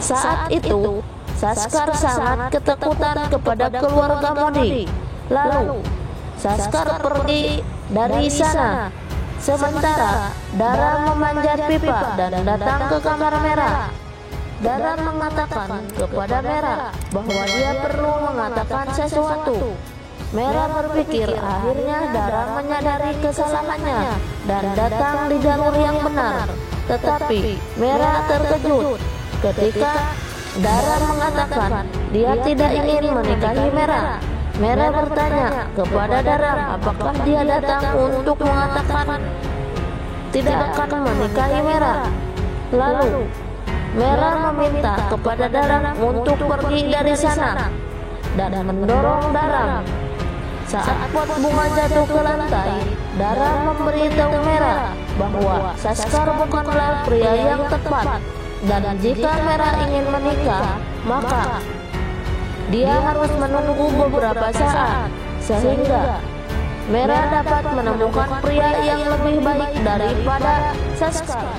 Saat itu, Saskar sangat ketakutan kepada keluarga Modi. Lalu, Saskar pergi dari sana. Sementara Dara memanjat pipa dan datang ke kamar Merah. Dara mengatakan kepada Merah bahwa dia perlu mengatakan sesuatu. Merah berpikir akhirnya Dara menyadari kesalahannya dan datang di jalur yang benar. Tetapi Merah terkejut ketika Dara mengatakan dia tidak ingin menikahi Merah. Merah bertanya kepada Dara apakah dia datang untuk mengatakan tidak akan menikahi Merah. Lalu Merah meminta kepada Dara untuk pergi dari sana dan mendorong Dara. Saat pot bunga jatuh ke lantai, Dara memberitahu Merah bahwa Saskar bukanlah pria yang tepat, dan jika Merah ingin menikah, maka dia harus menunggu beberapa saat sehingga Merah dapat menemukan pria yang lebih baik daripada Saskar.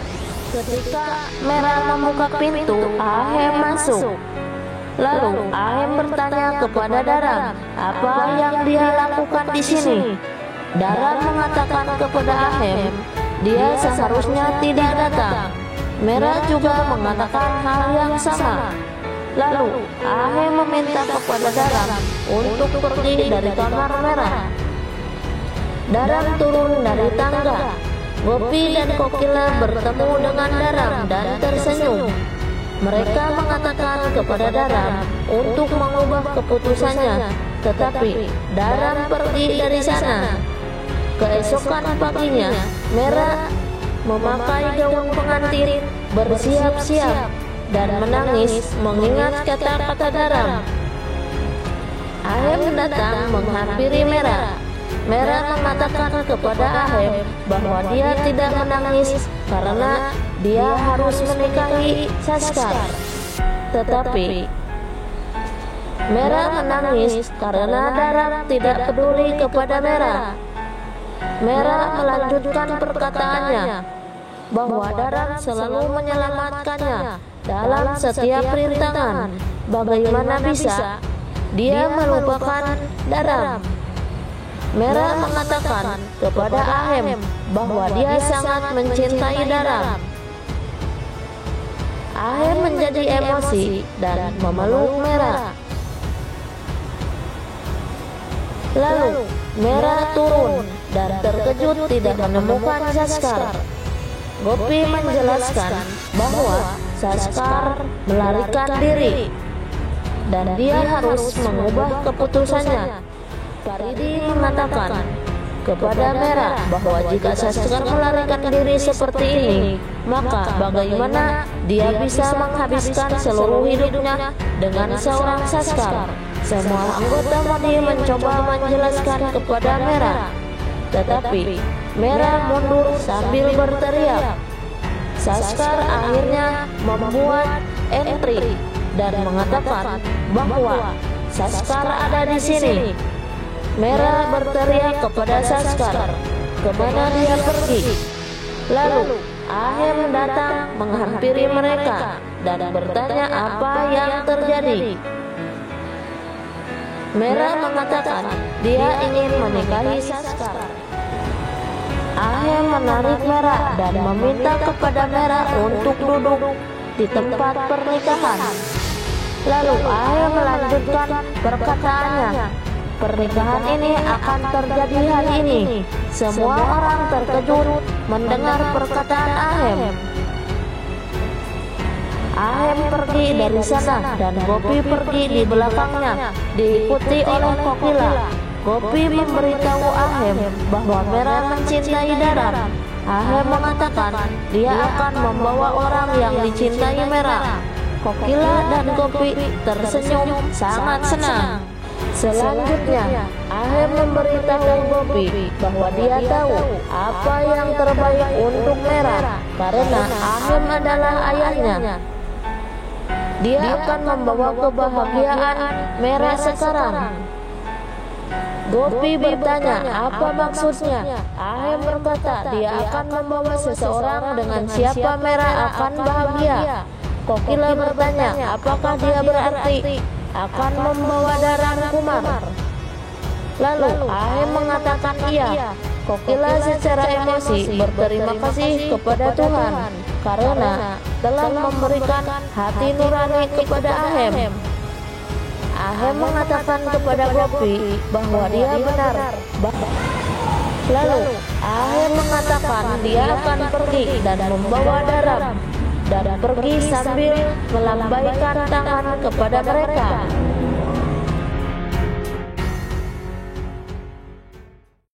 Ketika Merah membuka pintu, Ahem masuk. Lalu Ahem bertanya kepada Dara apa yang dia lakukan di sini. Dara mengatakan kepada Ahem dia seharusnya tidak datang. Merah juga mengatakan hal yang sama. Lalu Ahem meminta kepada Dara untuk pergi dari kamar Merah. Dara turun dari tangga. Gopi dan Kokila bertemu dengan Dara dan tersenyum. Mereka mengatakan kepada Dara untuk mengubah keputusannya, tetapi Dara pergi dari sana. Keesokan paginya, Merah memakai gaun pengantin, bersiap-siap dan menangis mengingat kata-kata Dara. Ahem datang menghampiri Merah. Merah mengatakan kepada Ahem bahwa dia tidak menangis karena dia harus menikahi Saskar. Tetapi Merah menangis karena Dara tidak peduli kepada Merah. Merah melanjutkan perkataannya bahwa Dara selalu menyelamatkannya dalam setiap rintangan. Bagaimana bisa dia melupakan Dara? Merah mengatakan kepada Ahem bahwa dia sangat mencintai Dara. Ahem menjadi emosi dan memeluk Merah. Lalu Merah turun dan terkejut tidak menemukan Saskar. Gopi menjelaskan bahwa Saskar melarikan diri dan dia harus mengubah keputusannya. Paridi mengatakan kepada Merah bahwa jika Saskar melarikan diri seperti ini, maka bagaimana dia bisa menghabiskan seluruh hidupnya dengan seorang Saskar. Semua anggota Modi mencoba menjelaskan kepada Merah, tetapi Merah mundur sambil berteriak. Saskar akhirnya membuat entry dan mengatakan bahwa Saskar ada di sini. Merah berteriak kepada Saskar, kemana dia pergi. Lalu Ahem datang menghampiri mereka dan bertanya apa yang terjadi. Merah mengatakan dia ingin menikahi Saskar. Ahem menarik Merah dan meminta kepada Merah untuk duduk di tempat pernikahan. Lalu Ahem melanjutkan perkataannya. Pernikahan ini akan terjadi hari ini. Semua orang terkejut mendengar perkataan Ahem. Ahem pergi dari sana dan Gopi pergi di belakangnya, diikuti oleh Kokila. Gopi memberitahu Ahem bahwa Merah mencintai Dara. Ahem mengatakan dia akan membawa orang yang dicintai Merah. Kokila dan Gopi tersenyum sangat senang. Selanjutnya, Ahem memberitahu Gopi bahwa dia tahu apa yang terbaik untuk Merah karena Ahem adalah ayahnya. Dia akan membawa kebahagiaan Merah sekarang. Gopi bertanya apa maksudnya. Ahem berkata dia akan membawa seseorang dengan siapa Merah akan bahagia. Kokila bertanya apakah dia berarti akan membawa darah Kumar. Lalu Ahem mengatakan iya. Kokila secara emosi berterima kasih kepada Tuhan karena telah memberikan hati nurani kepada Ahem. Ahem mengatakan kepada Gopi bahwa dia benar. Lalu Ahem mengatakan dia akan pergi dan membawa Daram dan pergi sambil melambaikan tangan kepada mereka.